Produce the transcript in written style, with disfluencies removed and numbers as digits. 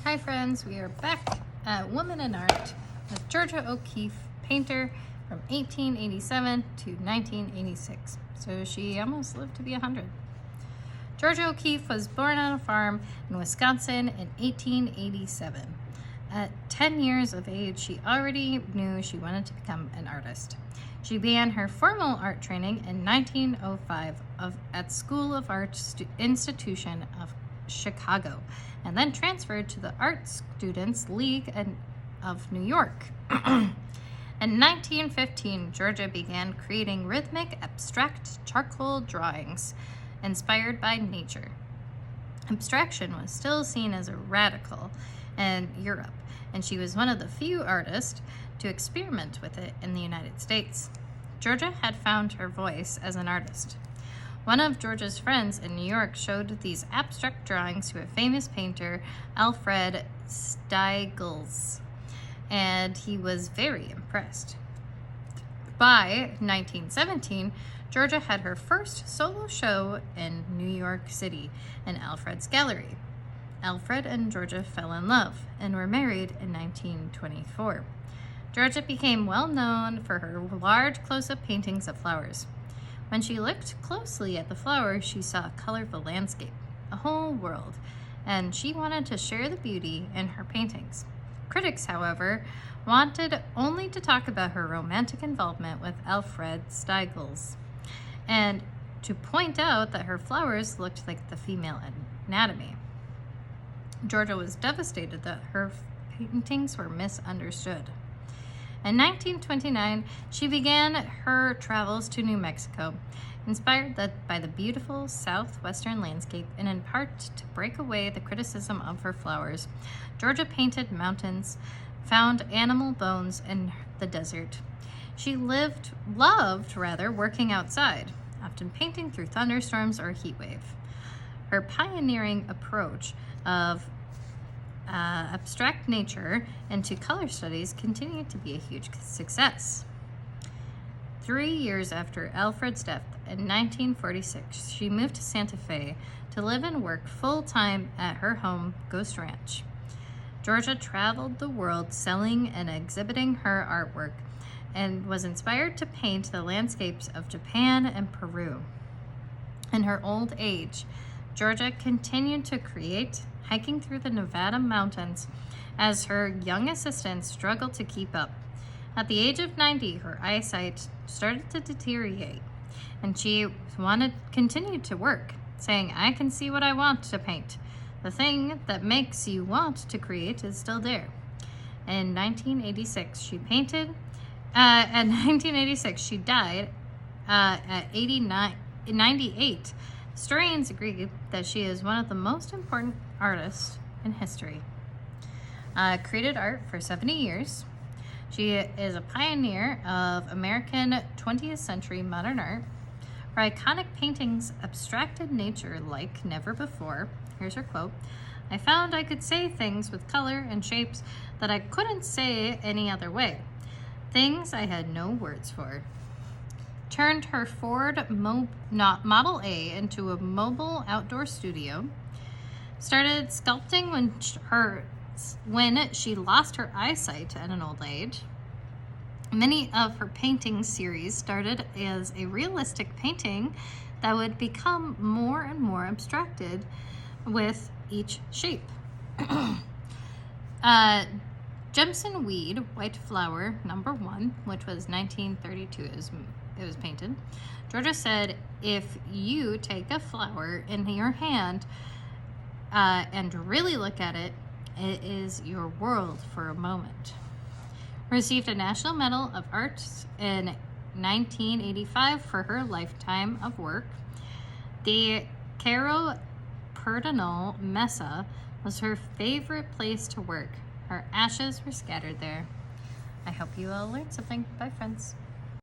Hi friends, we are back at Woman in Art with Georgia O'Keeffe, painter from 1887 to 1986. So she almost lived to be 100. Georgia O'Keeffe was born on a farm in Wisconsin in 1887. At 10 years of age, she already knew she wanted to become an artist. She began her formal art training in 1905 at School of Art Institution of Chicago, and then transferred to the Art Students League of New York. In 1915, Georgia began creating rhythmic, abstract charcoal drawings inspired by nature. Abstraction was still seen as a radical in Europe, and she was one of the few artists to experiment with it in the United States. Georgia had found her voice as an artist. One of Georgia's friends in New York showed these abstract drawings to a famous painter, Alfred Stieglitz, and he was very impressed. By 1917, Georgia had her first solo show in New York City in Alfred's gallery. Alfred and Georgia fell in love and were married in 1924. Georgia became well known for her large close-up paintings of flowers. When she looked closely at the flowers, she saw a colorful landscape, a whole world, and she wanted to share the beauty in her paintings. Critics, however, wanted only to talk about her romantic involvement with Alfred Stieglitz, and to point out that her flowers looked like the female anatomy. Georgia was devastated that her paintings were misunderstood. In 1929, she began her travels to New Mexico, inspired by the beautiful southwestern landscape, and in part to break away the criticism of her flowers. Georgia painted mountains, found animal bones in the desert. She loved working outside, often painting through thunderstorms or heat wave. Her pioneering approach of abstract nature into color studies continued to be a huge success. 3 years after Alfred's death in 1946, she moved to Santa Fe to live and work full-time at her home, Ghost Ranch. Georgia traveled the world selling and exhibiting her artwork and was inspired to paint the landscapes of Japan and Peru. In her old age, Georgia continued to create, hiking through the Nevada mountains as her young assistants struggled to keep up. At the age of 90, her eyesight started to deteriorate, and she continued to work, saying, "I can see what I want to paint. The thing that makes you want to create is still there." In 1986, she died at 98. Historians agree that she is one of the most important artists in history. Created art for 70 years. She is a pioneer of American 20th century modern art. Her iconic paintings abstracted nature like never before. Here's her quote: "I found I could say things with color and shapes that I couldn't say any other way. Things I had no words for." Turned her Ford Model A into a mobile outdoor studio. Started sculpting when she lost her eyesight at an old age. Many of her painting series started as a realistic painting that would become more and more abstracted with each shape. Jemison Weed, White Flower, #1, which was 1932, it was painted. Georgia said, "If you take a flower in your hand and really look at it, it is your world for a moment." Received a National Medal of Arts in 1985 for her lifetime of work. The Cerro Pedernal Mesa was her favorite place to work. Her ashes were scattered there. I hope you all learned something. Bye, friends.